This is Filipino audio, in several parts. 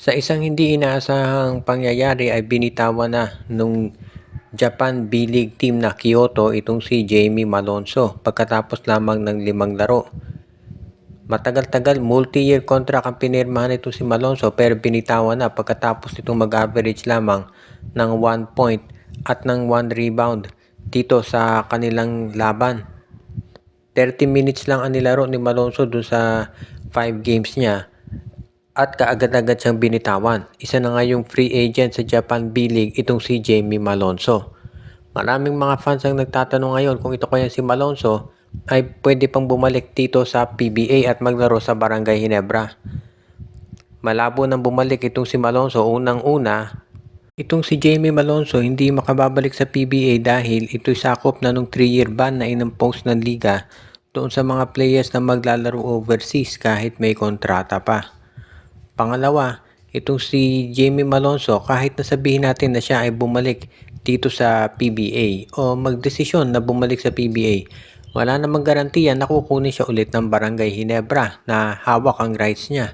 Sa isang hindi inaasahang pangyayari ay binitawan na nung Japan B-League team na Kyoto itong si Jamie Malonzo pagkatapos lamang ng 5 laro. Matagal-tagal multi-year contract ang pinirmahan nito si Malonzo pero binitawan na pagkatapos itong mag-average lamang ng 1 point at ng 1 rebound dito sa kanilang laban. 30 minutes lang ang nilaro ni Malonzo dun sa 5 games niya at kaagad-agad siyang binitawan. Isa na nga yung free agent sa Japan B-League itong si Jamie Malonzo. Maraming mga fans ang nagtatanong ngayon kung ito kaya si Malonzo ay pwede pang bumalik dito sa PBA at maglaro sa Barangay Ginebra. Malabo nang bumalik itong si Malonzo. Unang-una, itong si Jamie Malonzo hindi makababalik sa PBA dahil ito'y sakop na nung 3-year ban na inimpose ng liga doon sa mga players na maglalaro overseas kahit may kontrata pa. Pangalawa, itong si Jamie Malonzo kahit nasabihin natin na siya ay bumalik dito sa PBA o magdesisyon na bumalik sa PBA, wala namang garantiya na kukunin siya ulit ng Barangay Ginebra na hawak ang rights niya.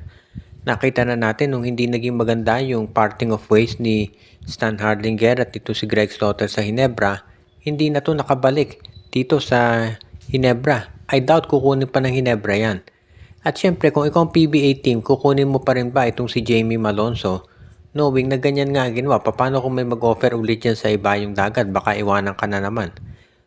Nakita na natin nung hindi naging maganda yung parting of ways ni Stan Hardinger at ito si Greg Slaughter sa Ginebra, hindi na to nakabalik dito sa Ginebra. I doubt kukunin pa ng Ginebra yan. At syempre kung ikaw ang PBA team, kukunin mo pa rin ba itong si Jamie Malonzo? Knowing na ganyan nga ginawa, paano kung may mag-offer ulit yan sa ibayong dagat, baka iwanan ka na naman.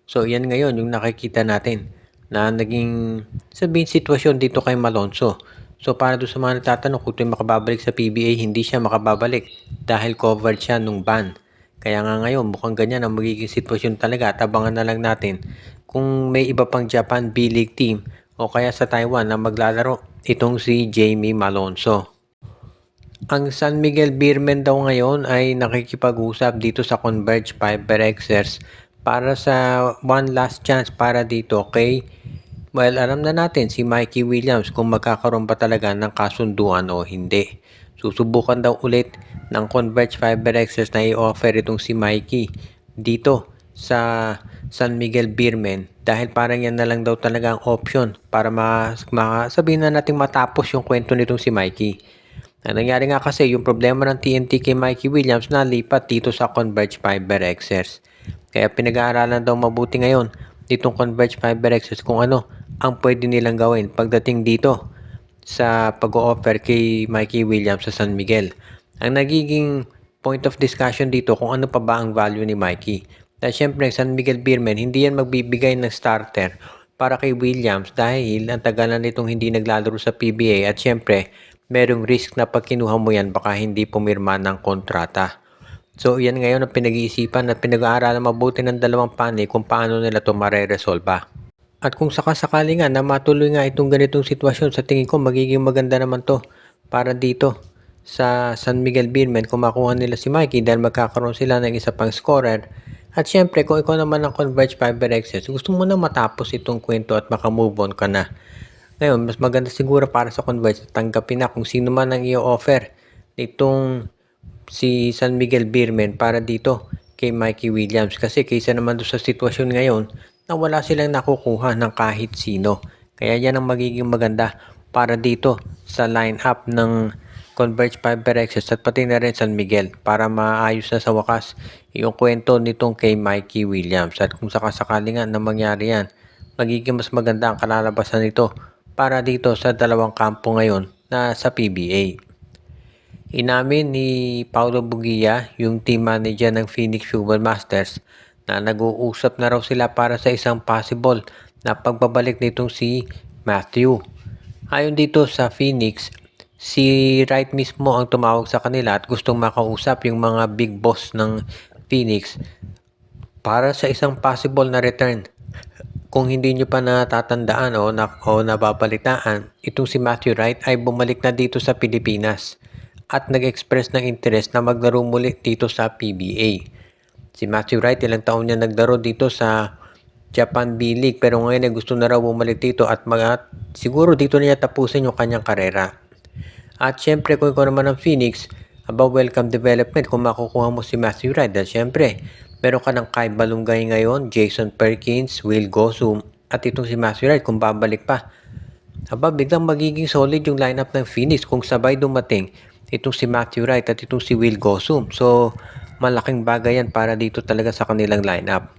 So yan ngayon yung nakikita natin na naging sabihin sitwasyon dito kay Malonzo. So para doon sa mga nagtatanong kung ito makababalik sa PBA, hindi siya makababalik dahil covered siya nung ban. Kaya nga ngayon mukhang ganyan ang magiging sitwasyon talaga at abangan na lang natin kung may iba pang Japan B-League team o kaya sa Taiwan na maglalaro itong si Jamie Malonzo. Ang San Miguel Beermen daw ngayon ay nakikipag-usap dito sa Converge Fiberxers para sa one last chance para dito kay alam na natin si Mikey Williams kung magkakaroon pa talaga ng kasunduan o hindi. Susubukan daw ulit ng Converge Fiberxers na i-offer itong si Mikey dito sa San Miguel Beermen dahil parang yan na lang daw talaga ang option para sabihin na natin matapos yung kwento nitong si Mikey. Ang nangyari nga kasi yung problema ng TNT kay Mikey Williams na lipat dito sa Converge Fiberxers. Kaya pinag-aaralan daw mabuti ngayon ditong Converge Fiberxers kung ano ang pwede nilang gawin pagdating dito sa pag-o-offer kay Mikey Williams sa San Miguel. Ang nagiging point of discussion dito kung ano pa ba ang value ni Mikey. Dahil syempre San Miguel Beermen hindi yan magbibigay ng starter para kay Williams dahil ang tagal na nitong hindi naglalaro sa PBA at syempre merong risk na pag kinuha mo yan baka hindi pumirma ng kontrata. So yan ngayon ang pinag-iisipan at pinag-aaralan mabuti ng dalawang panig kung paano nila ito mareresolba. At kung sakasakali nga na matuloy nga itong ganitong sitwasyon, sa tingin ko magiging maganda naman to para dito sa San Miguel Beermen kung makuha nila si Mikey dahil magkakaroon sila ng isa pang scorer. At syempre kung ikaw naman ang Converge Fiberxers, gusto mo na matapos itong kwento at makamove on ka na. Ngayon, mas maganda siguro para sa Converge tanggapin na kung sino man ang i-offer nitong si San Miguel Beermen para dito kay Mikey Williams. Kasi kaysa naman doon sa sitwasyon ngayon na wala silang nakukuha ng kahit sino. Kaya yan ang magiging maganda para dito sa line-up ng Converge Fiberxers at pati na rin San Miguel para maayos na sa wakas yung kwento nitong kay Mikey Williams. At kung sakasakali nga na mangyari yan, magiging mas maganda ang kalalabasan nito para dito sa dalawang kampo ngayon na sa PBA. Inamin ni Paulo Bugia, yung team manager ng Phoenix Football Masters, na nag-uusap na raw sila para sa isang possible na pagbabalik nitong si Matthew. Ayon dito sa Phoenix, si Wright mismo ang tumawag sa kanila at gustong makausap yung mga big boss ng Phoenix para sa isang possible na return. Kung hindi nyo pa natatandaan o nababalitaan, itong si Matthew Wright ay bumalik na dito sa Pilipinas at nag-express ng interest na maglaro muli dito sa PBA. Si Matthew Wright ilang taon niya naglaro dito sa Japan B-League pero ngayon ay gusto na raw bumalik dito at siguro dito niya tapusin yung kanyang karera. At syempre kung ikaw naman ang Phoenix, welcome development kung makukuha mo si Matthew Wright. Dahil syempre, meron ka ng Kai Balungay ngayon, Jason Perkins, Will Gosum, at itong si Matthew Wright kung babalik pa. Biglang magiging solid yung lineup ng Phoenix kung sabay dumating itong si Matthew Wright at itong si Will Gosum. So, malaking bagay yan para dito talaga sa kanilang lineup.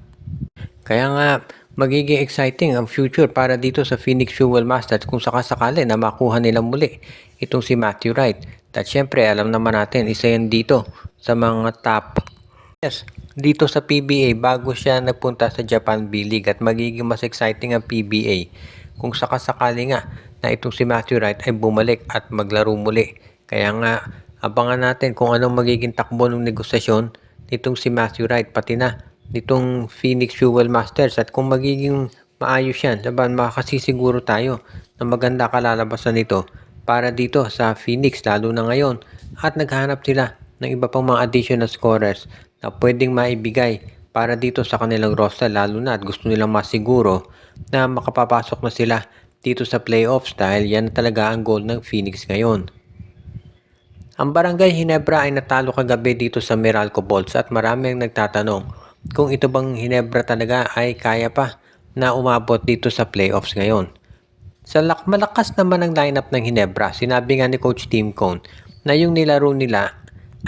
Kaya nga, magiging exciting ang future para dito sa Phoenix Fuel Masters kung sakasakali na makuha nila muli itong si Matthew Wright. At syempre, alam naman natin, isa yan dito sa mga top. Yes, dito sa PBA bago siya nagpunta sa Japan B-League at magiging mas exciting ang PBA kung sakasakali nga na itong si Matthew Wright ay bumalik at maglaro muli. Kaya nga, abangan natin kung anong magiging takbo ng negosasyon nitong si Matthew Wright pati na nitong Phoenix Fuel Masters at kung magiging maayos yan, sabahan makakasisiguro tayo na maganda kalalabasan nito para dito sa Phoenix lalo na ngayon at naghanap sila ng iba pang mga additional scorers na pwedeng maibigay para dito sa kanilang roster lalo na at gusto nilang masiguro na makapapasok na sila dito sa playoffs dahil yan talaga ang goal ng Phoenix ngayon. Ang Barangay Ginebra ay natalo kagabi dito sa Meralco Bolts at marami ang nagtatanong kung ito bang Ginebra talaga ay kaya pa na umabot dito sa playoffs ngayon. Sa malakas naman ang lineup ng Ginebra, sinabi nga ni Coach Tim Cone na yung nilaro nila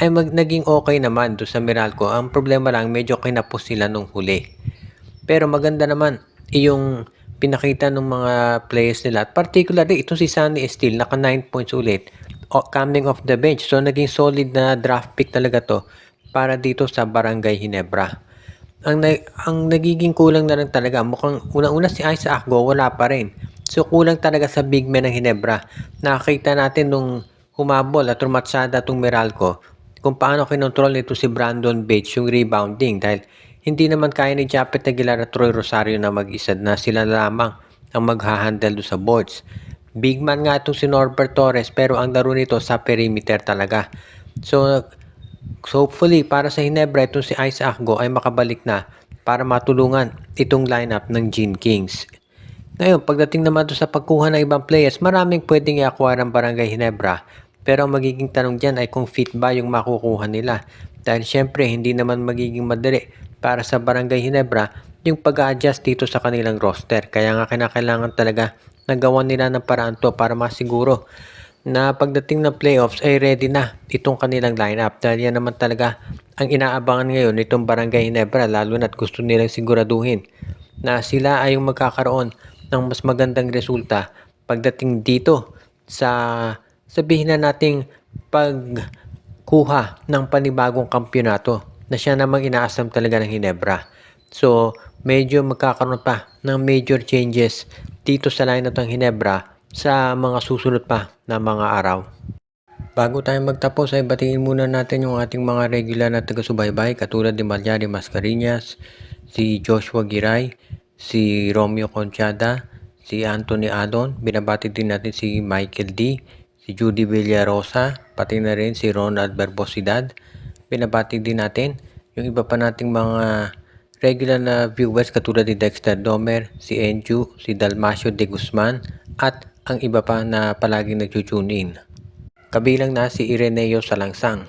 ay naging okay naman doon sa Meralco. Ang problema lang, medyo kinapos sila nung huli. Pero maganda naman yung pinakita ng mga players nila. At particularly, itong si Sunny Steele, naka 9 points ulit. Coming off the bench. So, naging solid na draft pick talaga to para dito sa Barangay Ginebra. Ang nagiging kulang na lang talaga, mukhang unang-una si Isaac Go, wala pa rin. So, kulang talaga sa big man ng Ginebra. Nakakita natin nung humabol at rumatsada itong Meralco kung paano kinontrol nito si Brandon Bates yung rebounding dahil hindi naman kaya ni Japet Aguilar at Troy Rosario na mag-isa na sila lamang ang maghahandle do sa boards. Big man nga itong si Norbert Torres pero ang laro nito sa perimeter talaga. So hopefully para sa Ginebra itong si Isaac Go ay makabalik na para matulungan itong lineup ng Gene Kings. Ngayon, pagdating naman to sa pagkuha ng ibang players, maraming pwedeng i-acquire ang Barangay Ginebra. Pero ang magiging tanong dyan ay kung fit ba yung makukuha nila. Dahil syempre, hindi naman magiging madali para sa Barangay Ginebra yung pag-adjust dito sa kanilang roster. Kaya nga kinakailangan talaga nagawa nila ng paraan to para masiguro na pagdating ng playoffs ay ready na itong kanilang lineup. Dahil yan naman talaga ang inaabangan ngayon nitong Barangay Ginebra lalo na't gusto nilang siguraduhin na sila ay yung magkakaroon ng mas magandang resulta pagdating dito sa sabihin na nating pagkuha ng panibagong kampyonato na siya namang inaasam talaga ng Ginebra. So, medyo magkakaroon pa ng major changes dito sa lineup ng Ginebra sa mga susunod pa na mga araw. Bago tayo magtapos ay batiin muna natin yung ating mga regular na taga-subaybay katulad ni Malyari Mascareñas, si Joshua Giray, si Romeo Conchada, si Anthony Adon, binabati din natin si Michael D, si Judy Villarosa, pati na rin si Ronald Berbosidad. Binabati din natin yung iba pa nating mga regular na viewers katulad ni Dexter Domer, si Enju, si Dalmacio de Guzman at ang iba pa na palaging nag-tune in. Kabilang na si Ireneo Salangsang.